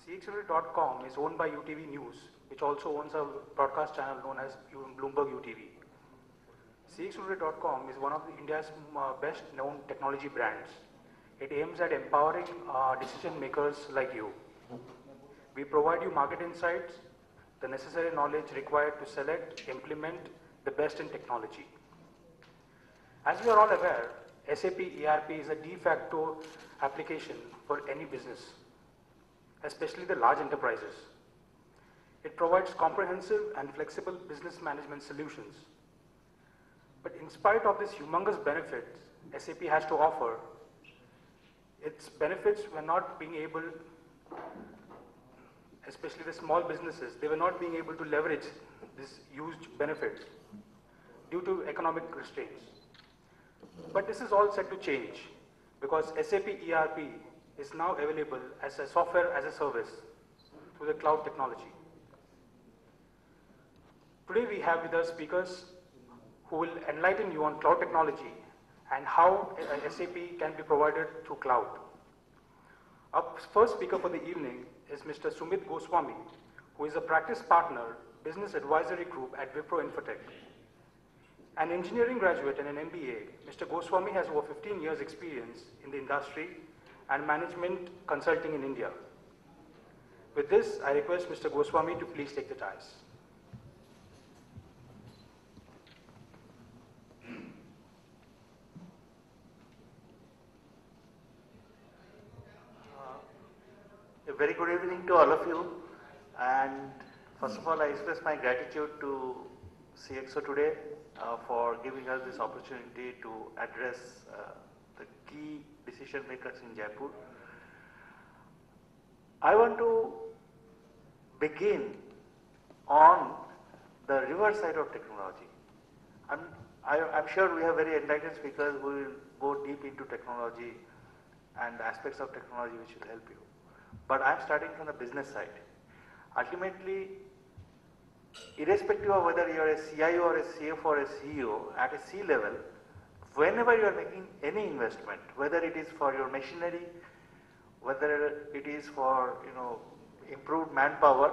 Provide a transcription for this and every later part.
CXUtoday.com is owned by UTV News, which also owns a broadcast channel known as Bloomberg UTV. CXUtoday.com is one of India's best known technology brands. It aims at empowering decision makers like you. We provide you market insights, the necessary knowledge required to select, implement the best in technology. As we are all aware, SAP ERP is a de facto application for any business, especially the large enterprises. It provides comprehensive and flexible business management solutions. But in spite of these humongous benefits SAP has to offer, its benefits were not being able, especially the small businesses, they were not being able to leverage this huge benefits due to economic restraints. But this is all set to change because SAP ERP is now available as a software as a service through the cloud technology. Today we have with us speakers who will enlighten you on cloud technology and how SAP can be provided through cloud. Our first speaker for the evening is Mr. Sumit Goswami, who is a practice partner, business advisory group at Wipro Infotech. An engineering graduate and an MBA, Mr. Goswami has over 15 years experience in the industry and management consulting in India. With this, I request Mr. Goswami to please take the dais. A very good evening to all of you, and first of all I express my gratitude to CXO today for giving us this opportunity to address the key decision makers in Jaipur. I want to begin on the reverse side of technology. I'm sure we have very enlightened speakers who will go deep into technology and aspects of technology which will help you. But I'm starting from the business side. Ultimately, irrespective of whether you are a CIO or a CFO or a CEO, at a C level, whenever you are making any investment, whether it is for your machinery, whether it is for improved manpower,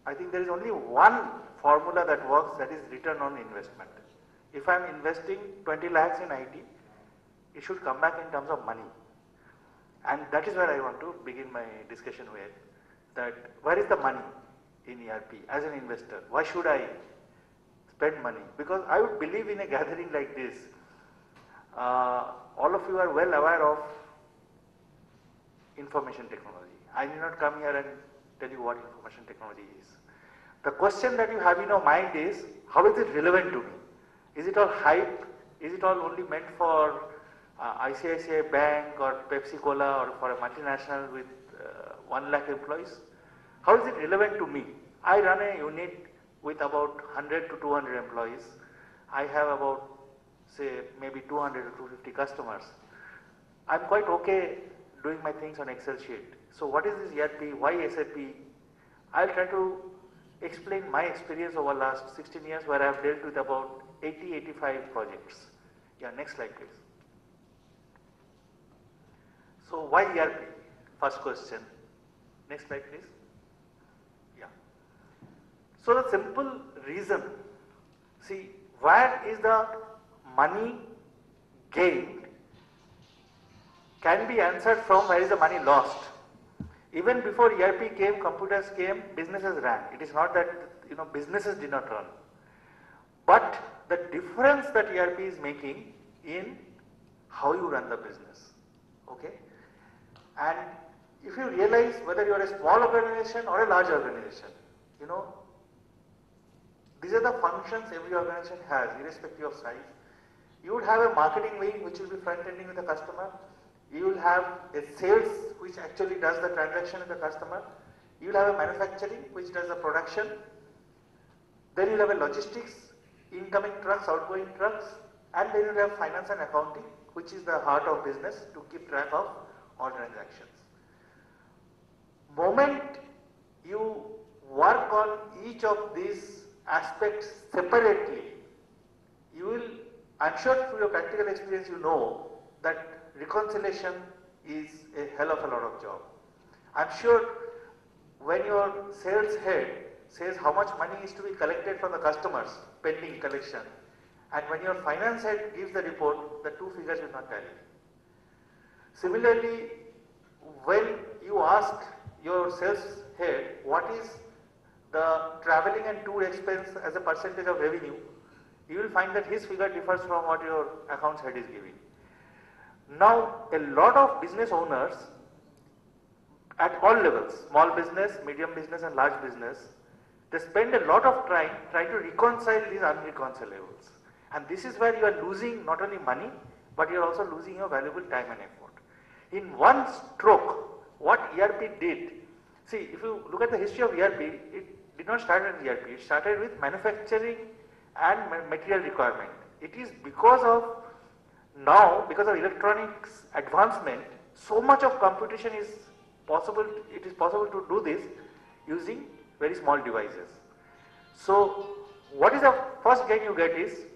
I think there is only one formula that works, that is return on investment. If I am investing 20 lakhs in IT, it should come back in terms of money. And that is where I want to begin my discussion with, that where is the money in ERP as an investor? Why should I spend money? Because I would believe in a gathering like this, all of you are well aware of information technology. I did not come here and tell you what information technology is. The question that you have in your mind is, how is it relevant to me? Is it all hype? Is it all only meant for ICICI Bank or Pepsi Cola or for a multinational with 1 lakh employees? How is it relevant to me? I run a unit with about 100 to 200 employees. I have about, say, maybe 200 to 250 customers. I'm quite okay doing my things on Excel sheet. So what is this ERP? Why SAP? I'll try to explain my experience over the last 16 years where I have dealt with about 80-85 projects. Yeah, next slide please. So why ERP? First question. Next slide please. Yeah. So the simple reason, see, where is the money gained can be answered from where is the money lost. Even before ERP came, computers came, businesses ran. It is not that businesses did not run. But the difference that ERP is making in how you run the business. Okay? And if you realize whether you are a small organization or a large organization, these are the functions every organization has, irrespective of size. You would have a marketing wing which will be front-ending with the customer. You will have a sales which actually does the transaction with the customer. You will have a manufacturing which does the production. Then you will have a logistics, incoming trucks, outgoing trucks, and then you will have finance and accounting, which is the heart of business to keep track of all transactions. Moment you work on each of these aspects separately, you will, I'm sure through your practical experience you know that reconciliation is a hell of a lot of job. I'm sure when your sales head says how much money is to be collected from the customers, pending collection, and when your finance head gives the report, the two figures will not tally. Similarly, when you ask your sales head what is the traveling and tour expense as a percentage of revenue, you will find that his figure differs from what your accounts head is giving. Now, a lot of business owners at all levels, small business, medium business and large business, they spend a lot of time trying to reconcile these unreconcilables. And this is where you are losing not only money, but you are also losing your valuable time and effort. In one stroke, what ERP did, see, if you look at the history of ERP, it did not start with ERP, it started with manufacturing and material requirement. It is because of now, because of electronics advancement, so much of computation is possible, it is possible to do this using very small devices. So, what is the first gain you get is,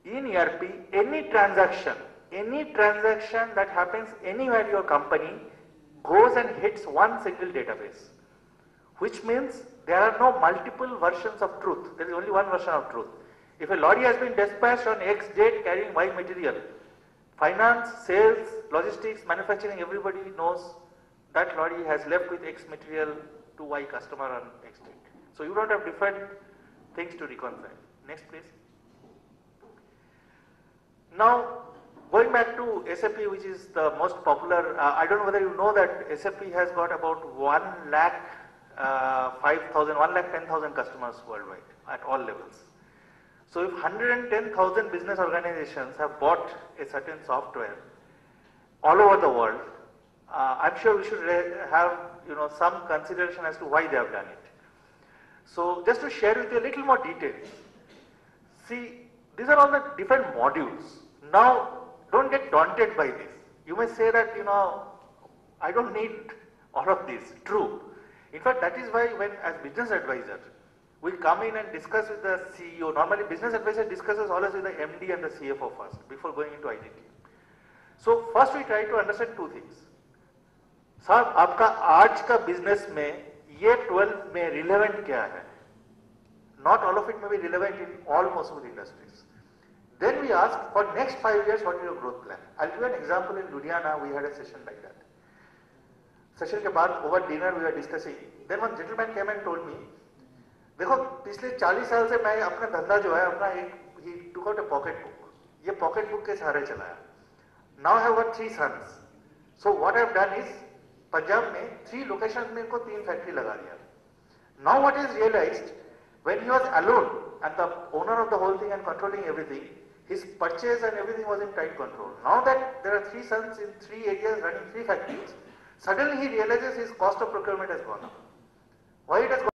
in ERP, any transaction that happens anywhere in your company goes and hits one single database, which means there are no multiple versions of truth, there is only one version of truth. If a lorry has been dispatched on X date carrying Y material, finance, sales, logistics, manufacturing, everybody knows that lorry has left with X material to Y customer on X date. So you don't have different things to reconcile. Next please. Now going back to SAP, which is the most popular, I don't know whether you know that SAP has got about 1,10,000 customers worldwide at all levels. So if 110,000 business organizations have bought a certain software all over the world, I'm sure we should have some consideration as to why they have done it. So just to share with you a little more details. See, these are all the different modules. Now, don't get daunted by this. You may say that, I don't need all of this. True. In fact, that is why when as business advisor, we come in and discuss with the CEO. Normally, business advisor discusses always with the MD and the CFO first before going into IT team. So first we try to understand two things. साहब आपका आज का business में ये 12 में relevant क्या है? Not all of it may be relevant in all possible industries. Then we ask for next 5 years what is your growth plan? I'll give you an example. In Ludhiana we had a session like that. Session के बाद over dinner we were discussing. Then one gentleman came and told me, देखो पिछले 40 साल से मैं अपना धंधा जो है अपना he took out a pocket book. ये pocket book के सहारे चलाया. Now I have got 3 sons. So what I have done is Punjab में 3 locations में इनको 3 factory लगा दिया. Now what is realized, when he was alone and the owner of the whole thing and controlling everything, his purchase and everything was in tight control. Now that there are 3 sons in 3 areas running 3 factories, suddenly he realizes his cost of procurement has gone up. Why it has gone up?